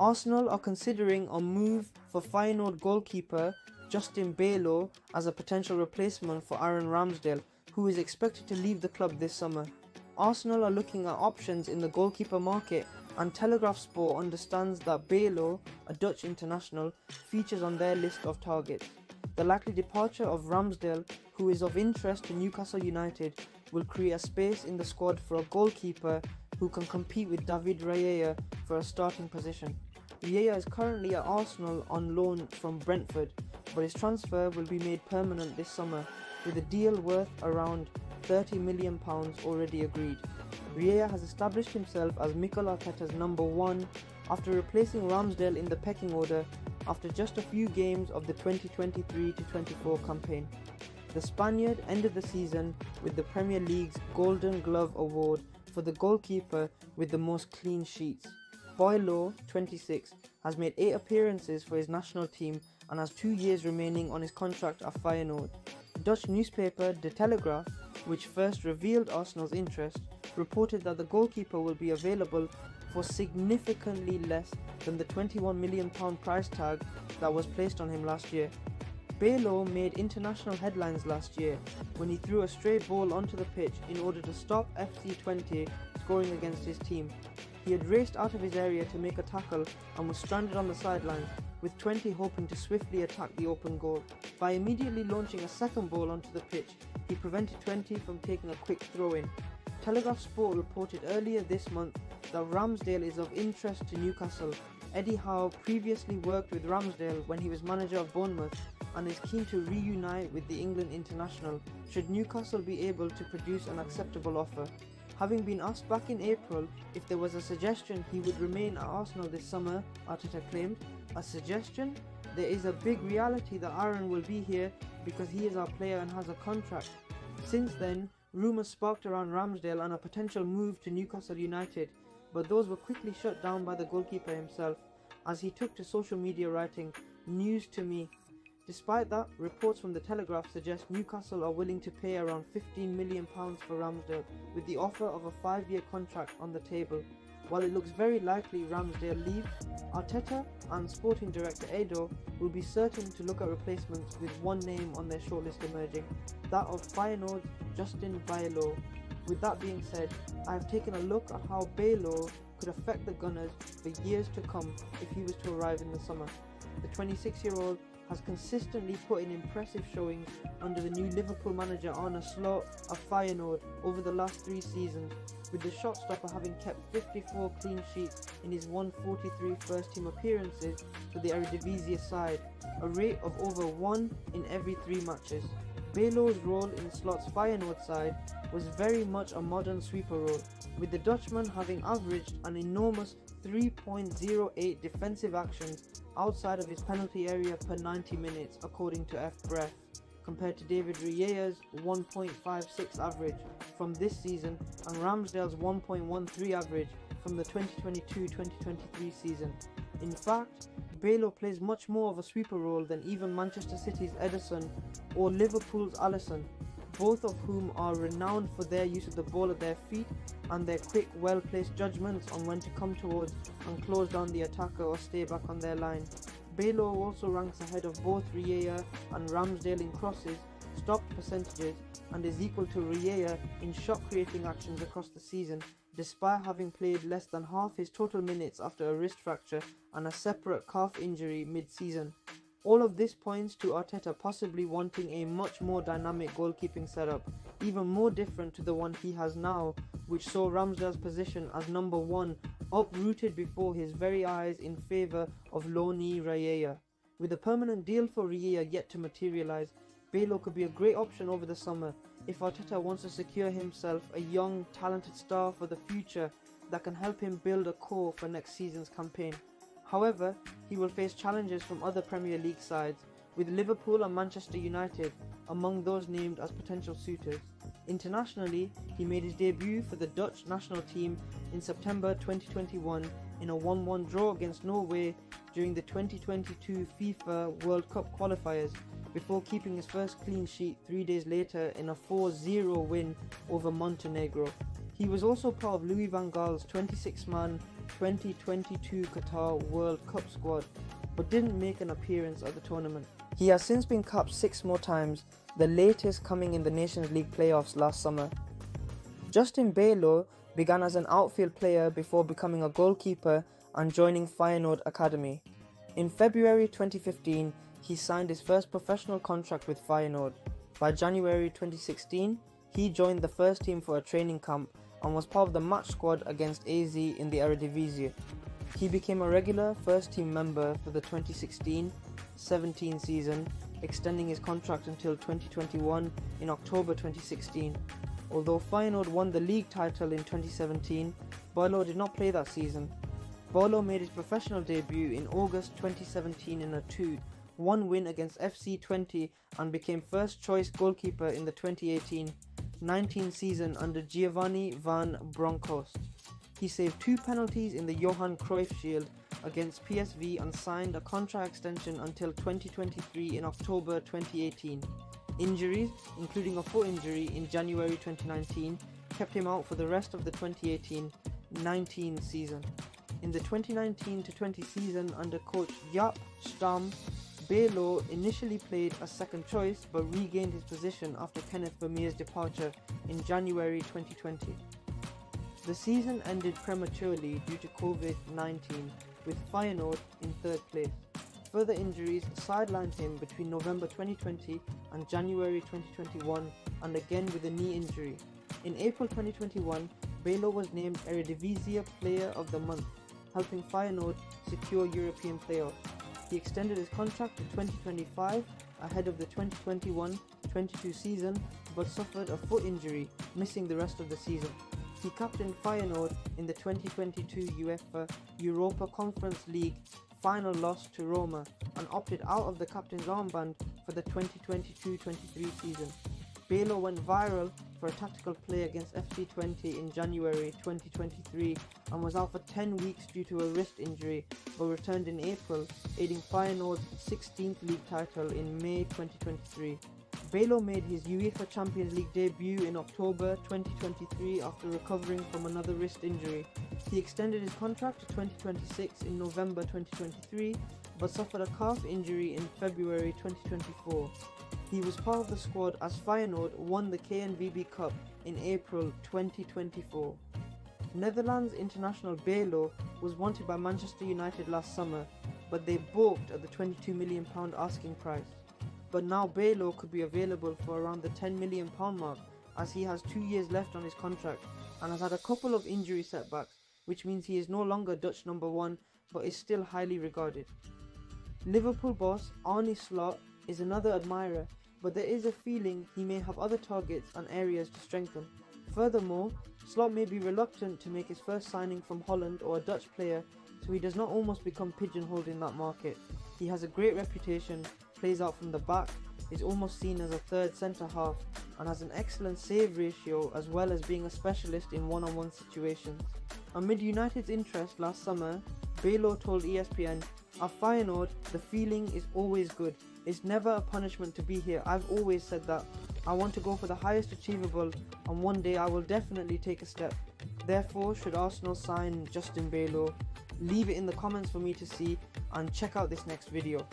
Arsenal are considering a move for Feyenoord goalkeeper Justin Bijlow as a potential replacement for Aaron Ramsdale, who is expected to leave the club this summer. Arsenal are looking at options in the goalkeeper market, and Telegraph Sport understands that Bijlow, a Dutch international, features on their list of targets. The likely departure of Ramsdale, who is of interest to Newcastle United, will create a space in the squad for a goalkeeper who can compete with David Raya for a starting position. Raya is currently at Arsenal on loan from Brentford, but his transfer will be made permanent this summer, with a deal worth around £30 million already agreed. Raya has established himself as Mikel Arteta's number one after replacing Ramsdale in the pecking order after just a few games of the 2023-24 campaign. The Spaniard ended the season with the Premier League's Golden Glove Award for the goalkeeper with the most clean sheets. Bijlow, 26, has made 8 appearances for his national team and has 2 years remaining on his contract at Feyenoord. Dutch newspaper De Telegraaf, which first revealed Arsenal's interest, reported that the goalkeeper will be available for significantly less than the £21 million price tag that was placed on him last year. Bijlow made international headlines last year when he threw a stray ball onto the pitch in order to stop FC 20 scoring against his team. He had raced out of his area to make a tackle and was stranded on the sidelines, with 20 hoping to swiftly attack the open goal. By immediately launching a second ball onto the pitch, he prevented 20 from taking a quick throw-in. Telegraph Sport reported earlier this month that Ramsdale is of interest to Newcastle. Eddie Howe previously worked with Ramsdale when he was manager of Bournemouth and is keen to reunite with the England international should Newcastle be able to produce an acceptable offer. Having been asked back in April if there was a suggestion he would remain at Arsenal this summer, Arteta claimed, "A suggestion? There is a big reality that Aaron will be here because he is our player and has a contract." Since then, rumours sparked around Ramsdale and a potential move to Newcastle United, but those were quickly shut down by the goalkeeper himself, as he took to social media writing, "News to me." Despite that, reports from the Telegraph suggest Newcastle are willing to pay around £15 million for Ramsdale, with the offer of a 5-year contract on the table. While it looks very likely Ramsdale leaves, Arteta and sporting director Edo will be certain to look at replacements, with one name on their shortlist emerging, that of Feyenoord's Justin Bijlow. With that being said, I have taken a look at how Bijlow could affect the Gunners for years to come if he was to arrive in the summer. The 26-year-old has consistently put in impressive showings under the new Liverpool manager Arne Slot of Feyenoord over the last 3 seasons, with the shot stopper having kept 54 clean sheets in his 143 first-team appearances for the Eredivisie side, a rate of over 1 in every 3 matches. Bijlow's role in Slot's Feyenoord side was very much a modern sweeper role, with the Dutchman having averaged an enormous 3.08 defensive actions outside of his penalty area per 90 minutes, according to FBref, compared to David Raya's 1.56 average from this season and Ramsdale's 1.13 average from the 2022-2023 season. In fact, Bijlow plays much more of a sweeper role than even Manchester City's Ederson or Liverpool's Alisson, both of whom are renowned for their use of the ball at their feet and their quick, well-placed judgments on when to come towards and close down the attacker or stay back on their line. Bijlow also ranks ahead of both Raya and Ramsdale in crosses, stopped percentages, and is equal to Raya in shot-creating actions across the season, despite having played less than half his total minutes after a wrist fracture and a separate calf injury mid-season. All of this points to Arteta possibly wanting a much more dynamic goalkeeping setup, even more different to the one he has now, which saw Ramsdale's position as number 1 uprooted before his very eyes in favour of loanee Raya. With a permanent deal for Raya yet to materialise, Bijlow could be a great option over the summer if Arteta wants to secure himself a young, talented star for the future that can help him build a core for next season's campaign. However, he will face challenges from other Premier League sides, with Liverpool and Manchester United among those named as potential suitors. Internationally, he made his debut for the Dutch national team in September 2021 in a 1-1 draw against Norway during the 2022 FIFA World Cup qualifiers, before keeping his first clean sheet 3 days later in a 4-0 win over Montenegro. He was also part of Louis van Gaal's 26-man 2022 Qatar World Cup squad, but didn't make an appearance at the tournament. He has since been capped 6 more times, the latest coming in the Nations League playoffs last summer. Justin Bijlow began as an outfield player before becoming a goalkeeper and joining Feyenoord Academy. In February 2015, he signed his first professional contract with Feyenoord. By January 2016, he joined the first team for a training camp and was part of the match squad against AZ in the Eredivisie. He became a regular first team member for the 2016-17 season, extending his contract until 2021 in October 2016. Although Feyenoord won the league title in 2017, Bijlow did not play that season. Bijlow made his professional debut in August 2017 in a 2-1 win against FC Twente and became first choice goalkeeper in the 2018-19 season under Giovanni van Bronckhorst. He saved 2 penalties in the Johan Cruyff Shield against PSV and signed a contract extension until 2023 in October 2018. Injuries, including a foot injury in January 2019, kept him out for the rest of the 2018-19 season. In the 2019-20 season under coach Jaap Stam, Bijlow initially played as second choice but regained his position after Kenneth Vermeer's departure in January 2020. The season ended prematurely due to COVID-19, with Feyenoord in 3rd place. Further injuries sidelined him between November 2020 and January 2021, and again with a knee injury. In April 2021, Bijlow was named Eredivisie Player of the Month, helping Feyenoord secure European playoffs. He extended his contract to 2025 ahead of the 2021-22 season, but suffered a foot injury, missing the rest of the season. He captained Feyenoord in the 2022 UEFA Europa Conference League final loss to Roma and opted out of the captain's armband for the 2022-23 season. Bijlow went viral for a tactical play against FC Twente in January 2023 and was out for 10 weeks due to a wrist injury, but returned in April, aiding Feyenoord's 16th league title in May 2023. Bijlow made his UEFA Champions League debut in October 2023 after recovering from another wrist injury. He extended his contract to 2026 in November 2023, but suffered a calf injury in February 2024. He was part of the squad as Feyenoord won the KNVB Cup in April 2024. Netherlands international Bijlow was wanted by Manchester United last summer, but they balked at the £22 million asking price. But now Bijlow could be available for around the £10 million mark, as he has 2 years left on his contract and has had a couple of injury setbacks, which means he is no longer Dutch number 1 but is still highly regarded. Liverpool boss Arne Slot is another admirer, but there is a feeling he may have other targets and areas to strengthen. Furthermore, Slot may be reluctant to make his first signing from Holland or a Dutch player, so he does not almost become pigeonholed in that market. He has a great reputation, plays out from the back, is almost seen as a third centre-half, and has an excellent save ratio as well as being a specialist in one-on-one situations. Amid United's interest last summer, Bijlow told ESPN, "At Feyenoord, the feeling is always good. It's never a punishment to be here. I've always said that. I want to go for the highest achievable, and one day I will definitely take a step. Therefore, should Arsenal sign Justin Bijlow? Leave it in the comments for me to see, and check out this next video."